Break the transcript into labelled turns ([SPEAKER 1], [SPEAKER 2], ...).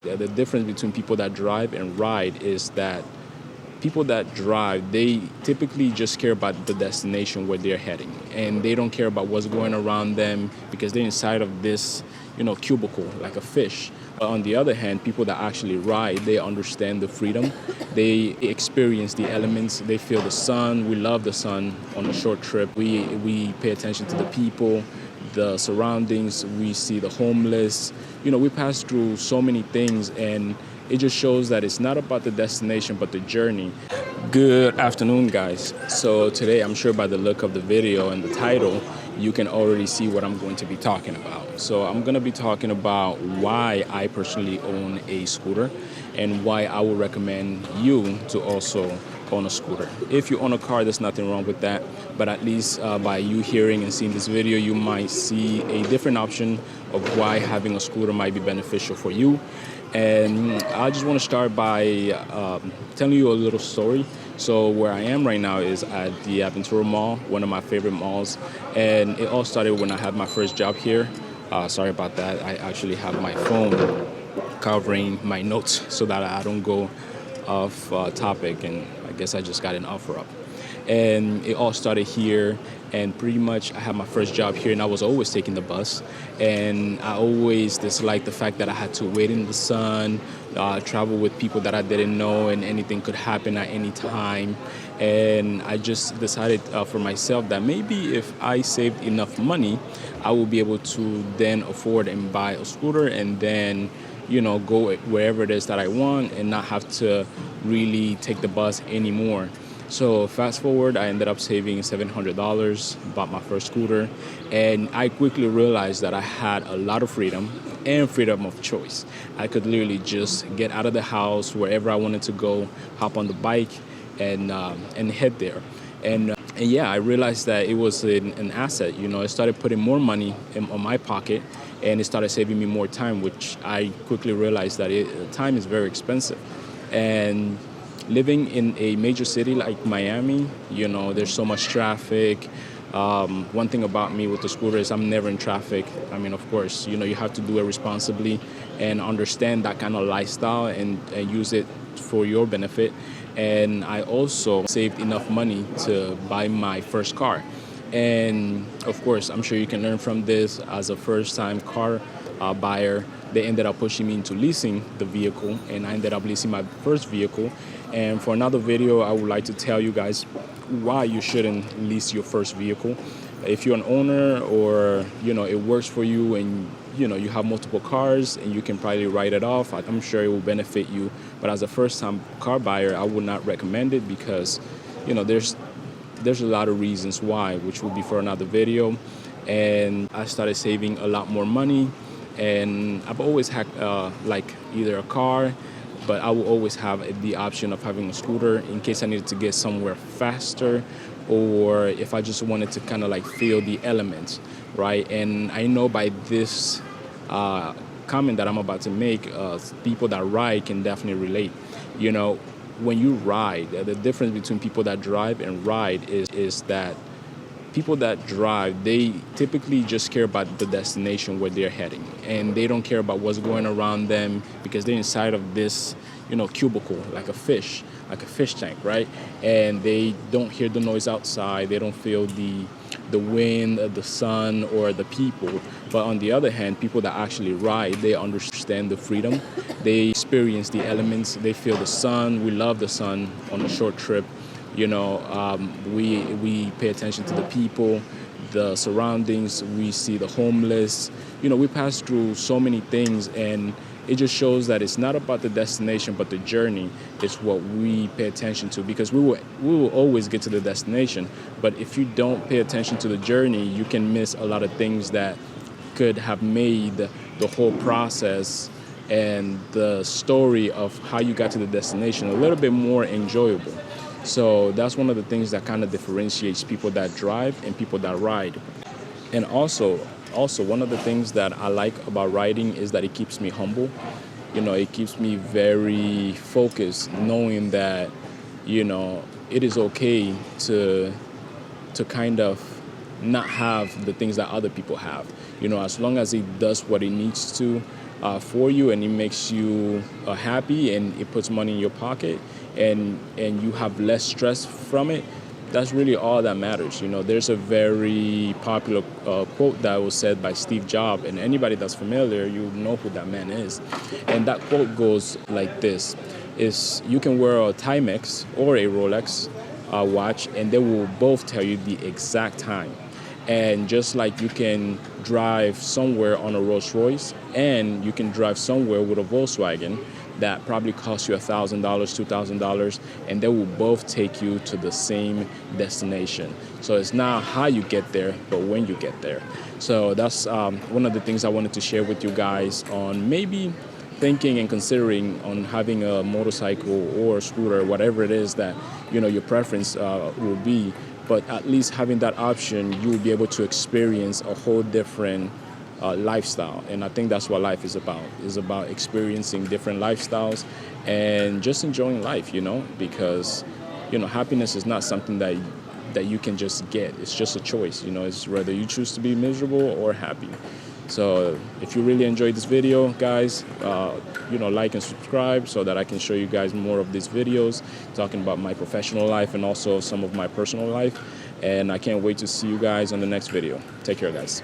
[SPEAKER 1] The difference between people that drive and ride is that people that drive, they typically just care about the destination where they're heading, and they don't care about what's going around them because they're inside of this, cubicle like a fish. But on the other hand, people that actually ride, they understand the freedom. They experience the elements. They feel the sun. We love the sun on a short trip. We pay attention to the people, the surroundings. We see the homeless. We pass through so many things, and it just shows that it's not about the destination, but the journey. Good afternoon, guys. So today, I'm sure by the look of the video and the title, you can already see what I'm going to be talking about. So I'm going to be talking about why I personally own a scooter and why I would recommend you to also own a scooter. If you own a car, there's nothing wrong with that. But at least by you hearing and seeing this video, you might see a different option of why having a scooter might be beneficial for you. And I just want to start by telling you a little story. So where I am right now is at the Aventura Mall, one of my favorite malls. And it all started when I had my first job here. Sorry about that. I actually have my phone covering my notes so that I don't go off topic. And I guess I just got an offer up. And it all started here, and pretty much I had my first job here, and I was always taking the bus, and I always disliked the fact that I had to wait in the sun, travel with people that I didn't know, and anything could happen at any time. And I just decided for myself that maybe if I saved enough money, I would be able to then afford and buy a scooter and then go wherever it is that I want and not have to really take the bus anymore. So fast forward, I ended up saving $700, bought my first scooter, and I quickly realized that I had a lot of freedom and freedom of choice. I could literally just get out of the house wherever I wanted to go, hop on the bike, and head there. And yeah, I realized that it was an asset. I started putting more money on my pocket, and it started saving me more time, which I quickly realized that time is very expensive. And living in a major city like Miami, there's so much traffic. One thing about me with the scooter is I'm never in traffic. I mean, of course, you have to do it responsibly and understand that kind of lifestyle and use it for your benefit. And I also saved enough money to buy my first car. And of course, I'm sure you can learn from this. As a first-time car buyer, they ended up pushing me into leasing the vehicle, and I ended up leasing my first vehicle. And for another video, I would like to tell you guys why you shouldn't lease your first vehicle. If you're an owner or, it works for you and, you have multiple cars and you can probably write it off, I'm sure it will benefit you. But as a first-time car buyer, I would not recommend it because, there's a lot of reasons why, which will be for another video. And I started saving a lot more money. And I've always had either a car, but I will always have the option of having a scooter in case I needed to get somewhere faster, or if I just wanted to kind of feel the elements, right? And I know by this comment that I'm about to make, people that ride can definitely relate. When you ride, the difference between people that drive and ride is that people that drive, they typically just care about the destination where they're heading, and they don't care about what's going around them because they're inside of this, cubicle like a fish tank, right? And they don't hear the noise outside. They don't feel the wind, the sun, or the people. But on the other hand, people that actually ride, they understand the freedom. They experience the elements. They feel the sun. We love the sun on a short trip. We pay attention to the people, the surroundings. We see the homeless. We pass through so many things, and it just shows that it's not about the destination, but the journey is what we pay attention to, because we will always get to the destination. But if you don't pay attention to the journey, you can miss a lot of things that could have made the whole process and the story of how you got to the destination a little bit more enjoyable. So that's one of the things that kind of differentiates people that drive and people that ride. And also one of the things that I like about riding is that it keeps me humble. It keeps me very focused, knowing that, it is okay to kind of not have the things that other people have. As long as it does what it needs to, for you, and it makes you happy, and it puts money in your pocket, and you have less stress from it, that's really all that matters. There's a very popular quote that was said by Steve Jobs, and anybody that's familiar, you know who that man is. And that quote goes like this: is you can wear a Timex or a Rolex watch, and they will both tell you the exact time. And just like you can drive somewhere on a Rolls Royce, and you can drive somewhere with a Volkswagen that probably costs you $1,000, $2,000, and they will both take you to the same destination. So it's not how you get there, but when you get there. So that's one of the things I wanted to share with you guys on maybe thinking and considering on having a motorcycle or a scooter, whatever it is that your preference will be. But at least having that option, you will be able to experience a whole different lifestyle. And I think that's what life is about. It's about experiencing different lifestyles and just enjoying life, because, happiness is not something that you can just get. It's just a choice, it's whether you choose to be miserable or happy. So if you really enjoyed this video, guys, like and subscribe so that I can show you guys more of these videos talking about my professional life and also some of my personal life. And I can't wait to see you guys on the next video. Take care, guys.